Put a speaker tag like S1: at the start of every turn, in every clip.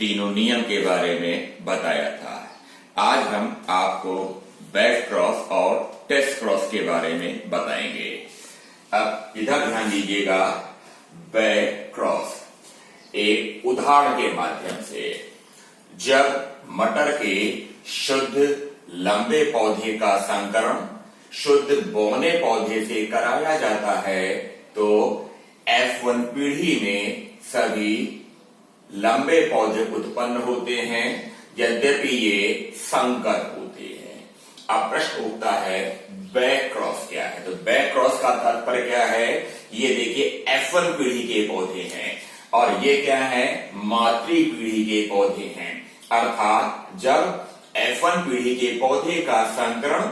S1: तीनों नियम के बारे में बताया था। आज हम आपको बैक क्रॉस और टेस्ट क्रॉस के बारे में बताएंगे। अब इधर ध्यान दीजिएगा, बैक क्रॉस एक उदाहरण के माध्यम से जब मटर के शुद्ध लंबे पौधे का संकरण शुद्ध बौने पौधे से कराया जाता है तो F1 पीढ़ी में सभी लंबे पौधे उत्पन्न होते हैं, यद्यपि ये संकर होते हैं। अब प्रश्न उठता है बैक क्रॉस क्या है? तो बैक क्रॉस का तात्पर्य क्या है? ये देखिए F1 पीढ़ी के पौधे हैं और ये क्या है? मातृ पीढ़ी के पौधे हैं। अर्थात जब F1 पीढ़ी के पौधे का संकरण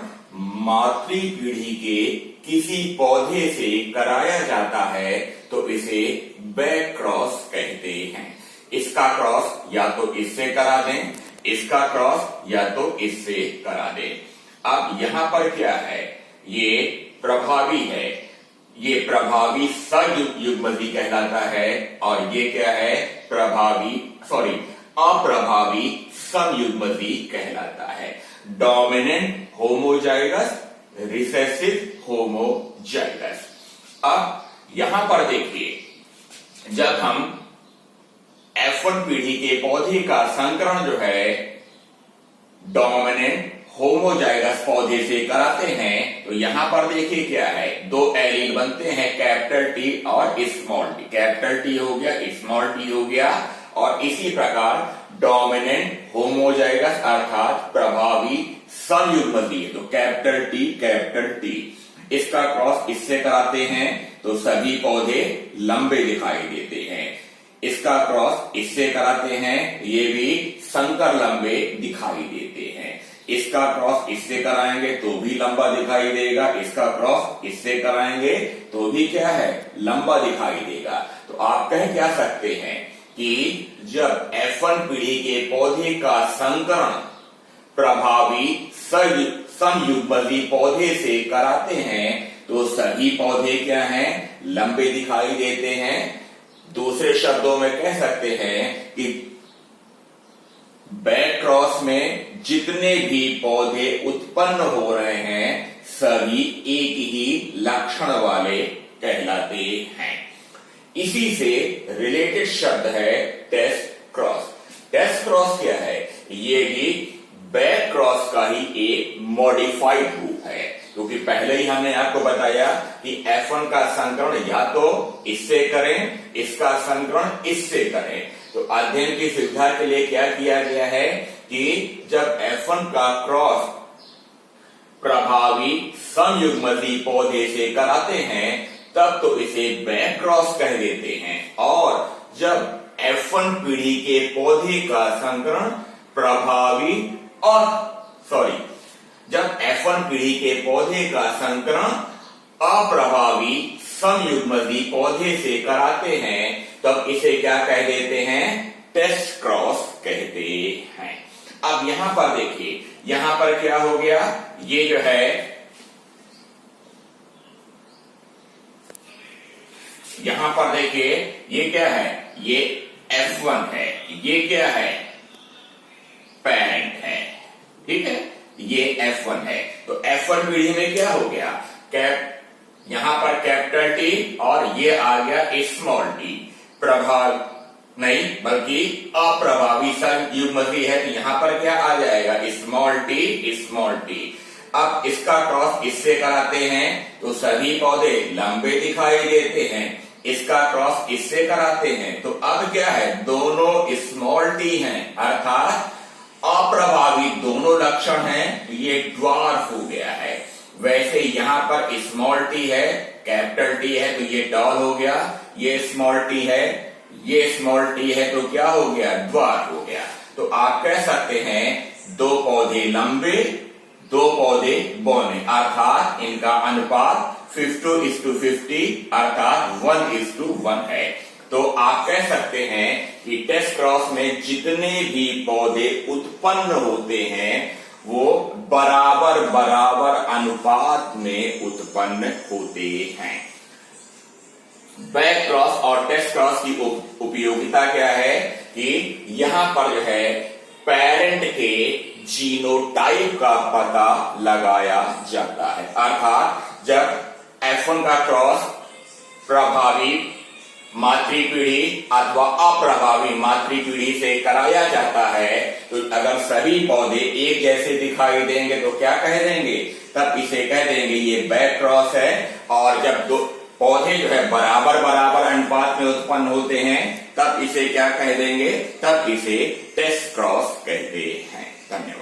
S1: मातृ पीढ़ी के किसी पौधे से कराया जाता है तो इसे बैक क्रॉस कहते हैं। इसका क्रॉस या तो इससे करा दें, इसका क्रॉस या तो इससे करा दें। अब यहां पर क्या है? ये प्रभावी है, ये प्रभावी सयुग्मजी कहलाता है और ये क्या है? अप्रभावी समयुग्मजी कहलाता है। Dominant homozygous, recessive homozygous. अब यहां पर देखिए, जब हम F1 पीढ़ी के पौधे का संकरण जो है डोमिनेंट होमोजाइगस पौधे से कराते हैं तो यहां पर देखिए क्या है? दो एलील बनते हैं, कैपिटल टी और स्मॉल टी। कैपिटल टी हो गया, स्मॉल टी हो गया और इसी प्रकार डोमिनेंट होमोजाइगस अर्थात प्रभावी समयुग्मजी है तो कैपिटल टी। इसका क्रॉस इससे कराते हैं तो सभी पौधे लंबे दिखाई देते हैं। इसका क्रॉस इससे कराते हैं, ये भी संकर लंबे दिखाई देते हैं। इसका क्रॉस इससे कराएंगे तो भी लंबा दिखाई देगा, इसका क्रॉस इससे कराएंगे तो भी क्या है? लंबा दिखाई देगा। तो आप कह क्या सकते हैं कि जब F1 पीढ़ी के पौधे का संकरण प्रभावी समयुग्मजी पौधे से कराते हैं तो सभी पौधे क्या हैं? लंबे दिखाई देते हैं। दूसरे शब्दों में कह सकते हैं कि बैक क्रॉस में जितने भी पौधे उत्पन्न हो रहे हैं सभी एक ही लक्षण वाले कहलाते हैं। इसी से रिलेटेड शब्द है टेस्ट क्रॉस। टेस्ट क्रॉस क्या है? ये भी बैक क्रॉस का ही एक मॉडिफाइड रूप है, क्योंकि पहले ही हमने आपको बताया कि F1 का संकरण या तो इससे करें, इसका संकरण इससे करें। तो अध्ययन की सुविधा के लिए क्या किया गया है कि जब F1 का क्रॉस प्रभावी समयुग्मजी पौधे से कराते हैं तब तो इसे बैक क्रॉस कह देते हैं, और जब F1 पीढ़ी के पौधे का संकरण जब F1 पीढ़ी के पौधे का संकरण अप्रभावी समयुग्मजी पौधे से कराते हैं तब इसे क्या कह देते हैं? टेस्ट क्रॉस कहते हैं। अब यहां पर देखिए, यहां पर क्या हो गया? ये जो है यहां पर देखिए, ये क्या है? ये F1 है, ये क्या है? पेरेंट है, ठीक है? ये F1 है। तो F1 पीढ़ी में क्या हो गया? यहां पर कैपिटल टी और ये आ गया स्मॉल टी। नहीं बल्कि अप्रभावी समयुग्मजी है तो यहां पर क्या आ जाएगा? Small T. अब इसका क्रॉस इससे कराते हैं तो सभी पौधे लंबे दिखाई देते हैं। इसका क्रॉस इससे कराते हैं तो अब क्या है? दोनों स्मॉल टी हैं, अर्थात अप्रभावी दोनों लक्षण हैं, तो ये ड्वार्फ हो गया है। वैसे यहां पर स्मॉल टी है, कैपिटल टी है तो ये टॉल हो गया, ये स्मॉल टी है, ये स्मॉल टी है तो क्या हो गया? ड्वार्फ हो गया। तो आप कह सकते हैं दो पौधे लंबे, दो पौधे बौने, अर्थात इनका अनुपात 50:50 अर्थात 1:1 है। तो आप कह सकते हैं कि टेस्ट क्रॉस में जितने भी पौधे उत्पन्न होते हैं वो बराबर अनुपात में उत्पन्न होते हैं। बैक क्रॉस और टेस्ट क्रॉस की उपयोगिता क्या है कि यहां पर जो है पेरेंट के जीनोटाइप का पता लगाया जाता है। अर्थात जब F1 का क्रॉस प्रभावी मातृपीढ़ी अथवा अप्रभावी मातृपीढ़ी से कराया जाता है तो अगर सभी पौधे एक जैसे दिखाई देंगे तो क्या कह देंगे, तब इसे कह देंगे ये बैक क्रॉस है। और जब दो पौधे जो है बराबर बराबर अनुपात में उत्पन्न होते हैं तब इसे क्या कह देंगे, तब इसे टेस्ट क्रॉस कहते हैं। धन्यवाद।